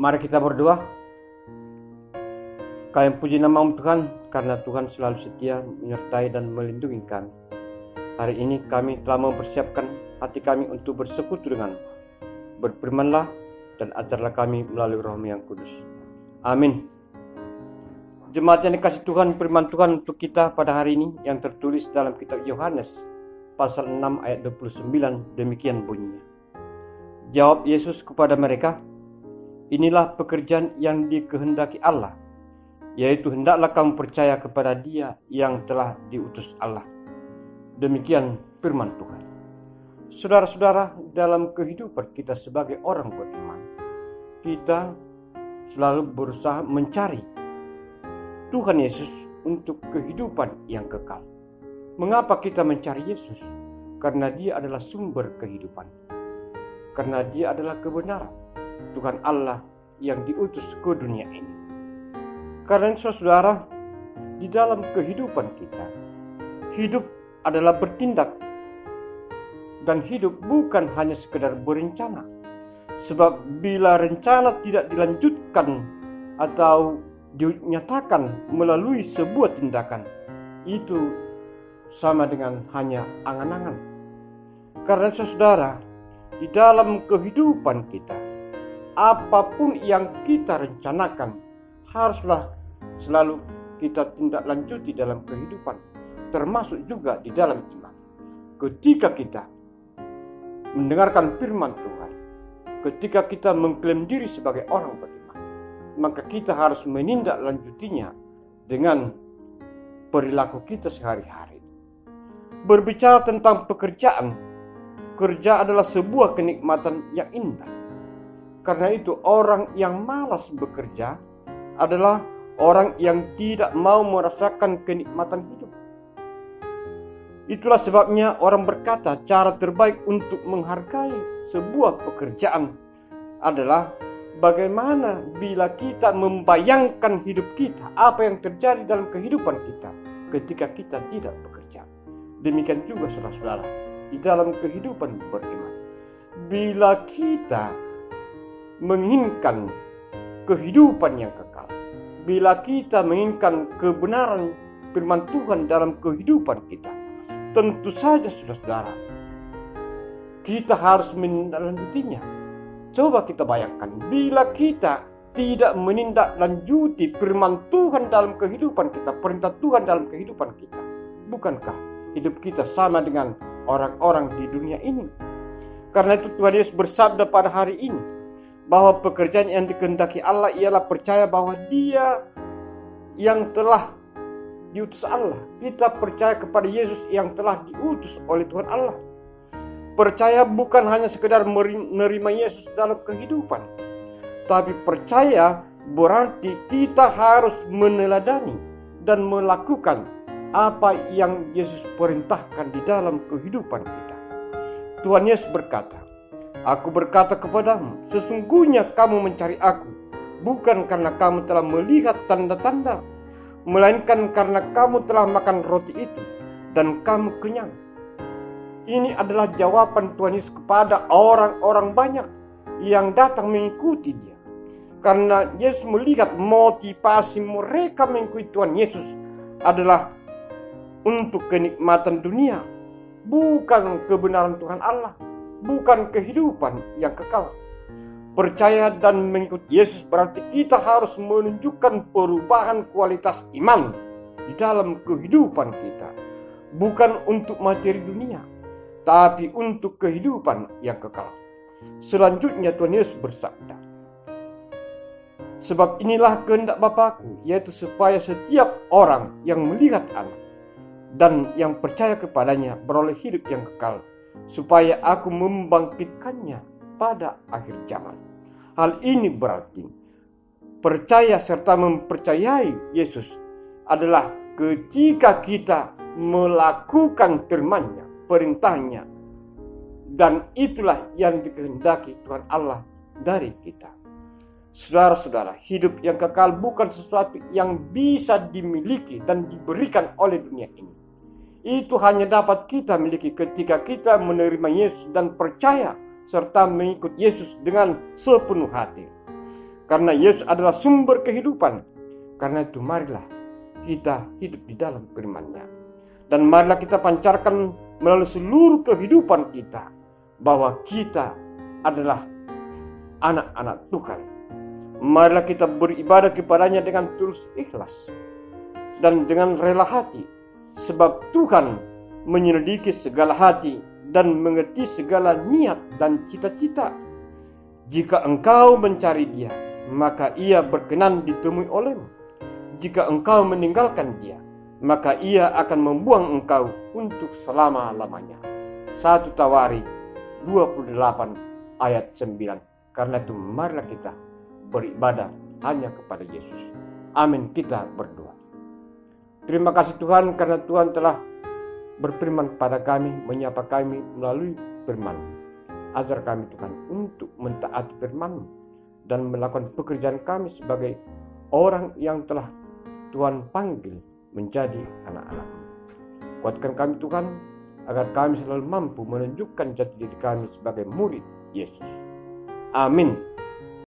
Mari kita berdoa. Kami puji nama-Mu Tuhan, karena Tuhan selalu setia menyertai dan melindungi kami. Hari ini kami telah mempersiapkan hati kami untuk bersekutu dengan-Mu. Berfirmanlah dan ajarlah kami melalui Roh-Mu yang kudus. Amin. Jemaat yang dikasihi Tuhan, firman Tuhan untuk kita pada hari ini yang tertulis dalam kitab Yohanes pasal 6 ayat 29, demikian bunyinya. Jawab Yesus kepada mereka, "Inilah pekerjaan yang dikehendaki Allah, yaitu hendaklah kamu percaya kepada Dia yang telah diutus Allah." Demikian firman Tuhan. Saudara-saudara, dalam kehidupan kita sebagai orang beriman, kita selalu berusaha mencari Tuhan Yesus untuk kehidupan yang kekal. Mengapa kita mencari Yesus? Karena Dia adalah sumber kehidupan. Karena Dia adalah kebenaran, Tuhan Allah yang diutus ke dunia ini. Karena saudara, di dalam kehidupan kita, hidup adalah bertindak. Dan hidup bukan hanya sekedar berencana. Sebab bila rencana tidak dilanjutkan atau dinyatakan melalui sebuah tindakan, itu sama dengan hanya angan-angan. Karena saudara, di dalam kehidupan kita, apapun yang kita rencanakan haruslah selalu kita tindak lanjuti dalam kehidupan, termasuk juga di dalam iman. Ketika kita mendengarkan firman Tuhan, ketika kita mengklaim diri sebagai orang beriman, maka kita harus menindaklanjutinya dengan perilaku kita sehari-hari. Berbicara tentang pekerjaan, kerja adalah sebuah kenikmatan yang indah. Karena itu orang yang malas bekerja adalah orang yang tidak mau merasakan kenikmatan hidup. Itulah sebabnya orang berkata cara terbaik untuk menghargai sebuah pekerjaan adalah bagaimana bila kita membayangkan hidup kita, apa yang terjadi dalam kehidupan kita ketika kita tidak bekerja. Demikian juga saudara-saudara, di dalam kehidupan beriman, bila kita menginginkan kehidupan yang kekal, bila kita menginginkan kebenaran firman Tuhan dalam kehidupan kita, tentu saja saudara-saudara, kita harus menindaklanjutinya. Coba kita bayangkan, bila kita tidak menindaklanjuti firman Tuhan dalam kehidupan kita, perintah Tuhan dalam kehidupan kita, bukankah hidup kita sama dengan orang-orang di dunia ini? Karena itu Tuhan Yesus bersabda pada hari ini bahwa pekerjaan yang dikehendaki Allah ialah percaya bahwa Dia yang telah diutus Allah. Kita percaya kepada Yesus yang telah diutus oleh Tuhan Allah. Percaya bukan hanya sekedar menerima Yesus dalam kehidupan, tapi percaya berarti kita harus meneladani dan melakukan apa yang Yesus perintahkan di dalam kehidupan kita. Tuhan Yesus berkata, "Aku berkata kepadamu, sesungguhnya kamu mencari Aku, bukan karena kamu telah melihat tanda-tanda, melainkan karena kamu telah makan roti itu dan kamu kenyang." Ini adalah jawaban Tuhan Yesus kepada orang-orang banyak yang datang mengikuti Dia. Karena Yesus melihat motivasi mereka mengikuti Tuhan Yesus adalah untuk kenikmatan dunia, bukan kebenaran Tuhan Allah, bukan kehidupan yang kekal. Percaya dan mengikuti Yesus berarti kita harus menunjukkan perubahan kualitas iman di dalam kehidupan kita, bukan untuk materi dunia, tapi untuk kehidupan yang kekal. Selanjutnya Tuhan Yesus bersabda, "Sebab inilah kehendak Bapa-Ku, yaitu supaya setiap orang yang melihat Anak dan yang percaya kepadanya beroleh hidup yang kekal, supaya Aku membangkitkannya pada akhir zaman." Hal ini berarti percaya serta mempercayai Yesus adalah ketika kita melakukan firman-Nya, perintahnya, dan itulah yang dikehendaki Tuhan Allah dari kita. Saudara-saudara, hidup yang kekal bukan sesuatu yang bisa dimiliki dan diberikan oleh dunia ini. Itu hanya dapat kita miliki ketika kita menerima Yesus dan percaya serta mengikut Yesus dengan sepenuh hati. karena Yesus adalah sumber kehidupan. Karena itu marilah kita hidup di dalam firman-Nya. Dan marilah kita pancarkan melalui seluruh kehidupan kita bahwa kita adalah anak-anak Tuhan. Marilah kita beribadah kepadanya dengan tulus ikhlas dan dengan rela hati, sebab Tuhan menyelidiki segala hati dan mengerti segala niat dan cita-cita. Jika engkau mencari Dia, maka Ia berkenan ditemui olehmu. Jika engkau meninggalkan Dia, maka Ia akan membuang engkau untuk selama-lamanya. 1 Tawari 28 ayat 9. Karena itu marilah kita beribadah hanya kepada Yesus. Amin. Kita berdoa. Terima kasih Tuhan, karena Tuhan telah berfirman kepada kami, menyapa kami melalui firman-Mu. Ajar kami Tuhan untuk mentaati firman-Mu dan melakukan pekerjaan kami sebagai orang yang telah Tuhan panggil menjadi anak-anak-Mu. Kuatkan kami Tuhan, agar kami selalu mampu menunjukkan jati diri kami sebagai murid Yesus. Amin.